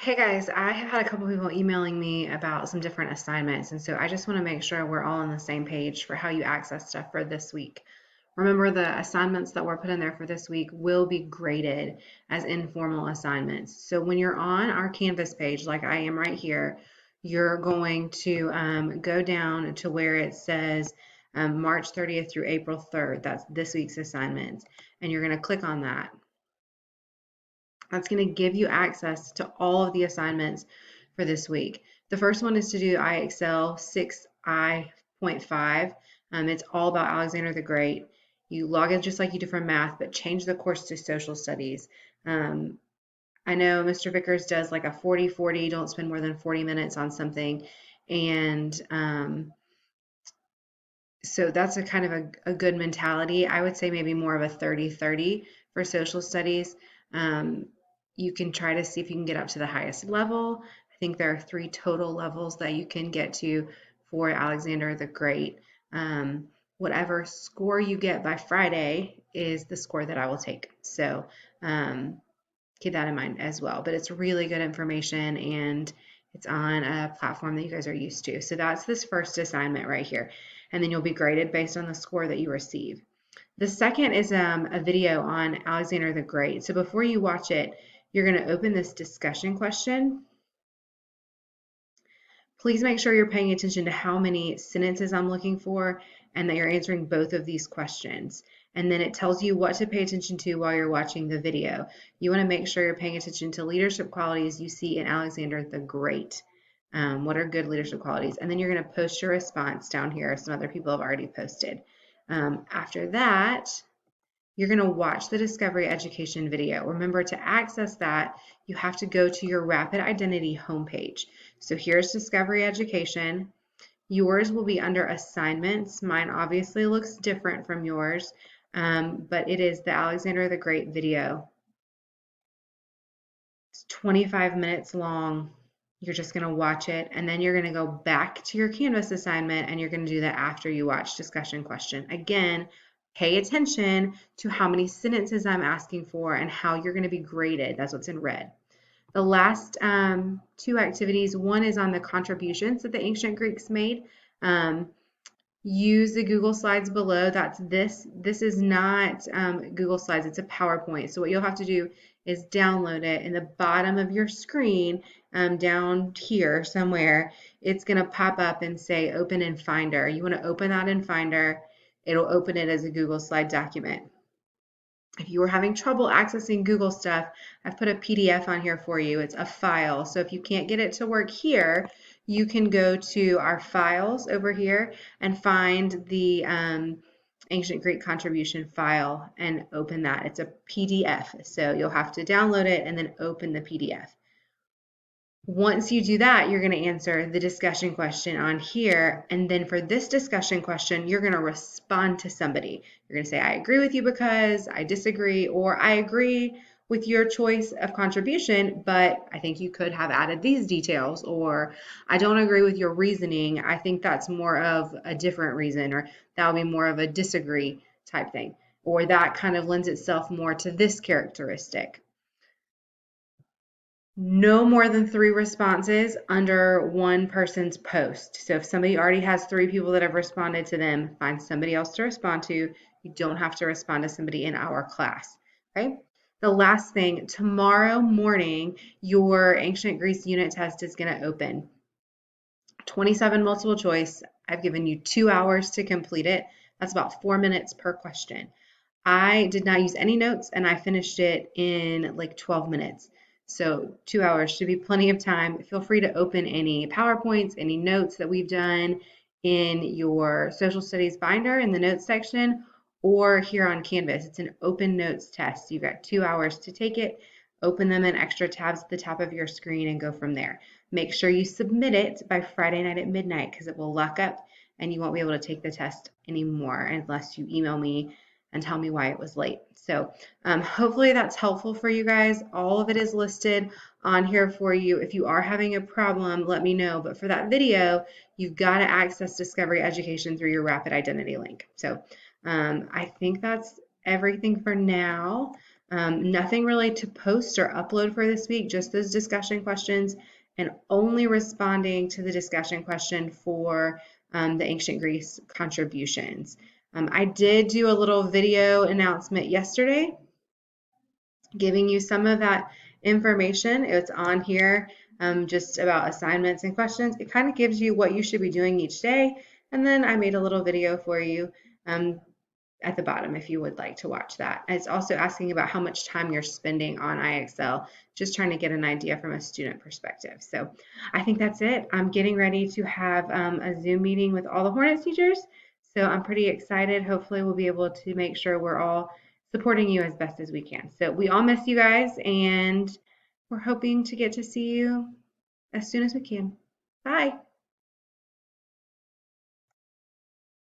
Hey guys, I have had a couple people emailing me about some different assignments, and so I just want to make sure we're all on the same page for how you access stuff for this week. Remember, the assignments that were put in there for this week will be graded as informal assignments. So when you're on our Canvas page, like I am right here, you're going to go down to where it says March 30th through April 3rd. That's this week's assignments, and you're going to click on that. That's going to give you access to all of the assignments for this week. The first one is to do IXL 6I.5. It's all about Alexander the Great. You log in just like you do for math, but change the course to social studies. I know Mr. Vickers does like a 40-40, don't spend more than 40 minutes on something. And so that's a kind of a good mentality. I would say maybe more of a 30-30 for social studies. You can try to see if you can get up to the highest level. I think there are 3 total levels that you can get to for Alexander the Great. Whatever score you get by Friday is the score that I will take. So keep that in mind as well. But it's really good information and it's on a platform that you guys are used to. So that's this first assignment right here. And then you'll be graded based on the score that you receive. The second is a video on Alexander the Great. So before you watch it, you're going to open this discussion question. Please make sure you're paying attention to how many sentences I'm looking for and that you're answering both of these questions. And then it tells you what to pay attention to while you're watching the video. You want to make sure you're paying attention to leadership qualities you see in Alexander the Great. What are good leadership qualities? And then you're going to post your response down here. Some other people have already posted. After that, you're going to watch the Discovery Education video. Remember, to access that, you have to go to your Rapid Identity homepage. So here's Discovery Education. Yours will be under assignments. Mine obviously looks different from yours, but it is the Alexander the Great video. It's 25 minutes long. You're just going to watch it, and then you're going to go back to your Canvas assignment, and you're going to do that after you watch discussion question. Again, pay attention to how many sentences I'm asking for and how you're going to be graded. That's what's in red. The last 2 activities, one is on the contributions that the ancient Greeks made. Use the Google Slides below. That's this. This is not Google Slides. It's a PowerPoint. So what you'll have to do is download it. In the bottom of your screen, down here somewhere, it's going to pop up and say Open in Finder. You want to open that in Finder. It'll open it as a Google Slide document. If you are having trouble accessing Google stuff, I've put a PDF on here for you. It's a file. So if you can't get it to work here, you can go to our files over here and find the ancient Greek contribution file and open that. It's a PDF. So you'll have to download it and then open the PDF. Once you do that, you're going to answer the discussion question on here. And then for this discussion question, you're going to respond to somebody. You're going to say, I agree with you because, I disagree, or I agree with your choice of contribution, but I think you could have added these details, or I don't agree with your reasoning. I think that's more of a different reason, or that'll be more of a disagree type thing, or that kind of lends itself more to this characteristic. No more than 3 responses under one person's post. So if somebody already has 3 people that have responded to them, find somebody else to respond to. You don't have to respond to somebody in our class, okay? The last thing, tomorrow morning, your Ancient Greece unit test is going to open. 27 multiple choice. I've given you 2 hours to complete it. That's about 4 minutes per question. I did not use any notes and I finished it in like 12 minutes. So 2 hours should be plenty of time. Feel free to open any PowerPoints, any notes that we've done in your social studies binder in the notes section or here on Canvas. It's an open notes test. You've got 2 hours to take it. Open them in extra tabs at the top of your screen and go from there. Make sure you submit it by Friday night at midnight because it will lock up and you won't be able to take the test anymore unless you email me and tell me why it was late. So hopefully that's helpful for you guys. All of it is listed on here for you. If you are having a problem, let me know. But for that video, you've got to access Discovery Education through your Rapid Identity link. So I think that's everything for now. Nothing really to post or upload for this week, just those discussion questions, and only responding to the discussion question for the ancient Greece contributions. I did do a little video announcement yesterday giving you some of that information. It's on here just about assignments and questions. It kind of gives you what you should be doing each day. And then I made a little video for you at the bottom if you would like to watch that. It's also asking about how much time you're spending on IXL, just trying to get an idea from a student perspective. So I think that's it. I'm getting ready to have a Zoom meeting with all the Hornets teachers. So I'm pretty excited. Hopefully we'll be able to make sure we're all supporting you as best as we can. So we all miss you guys, and we're hoping to get to see you as soon as we can. Bye.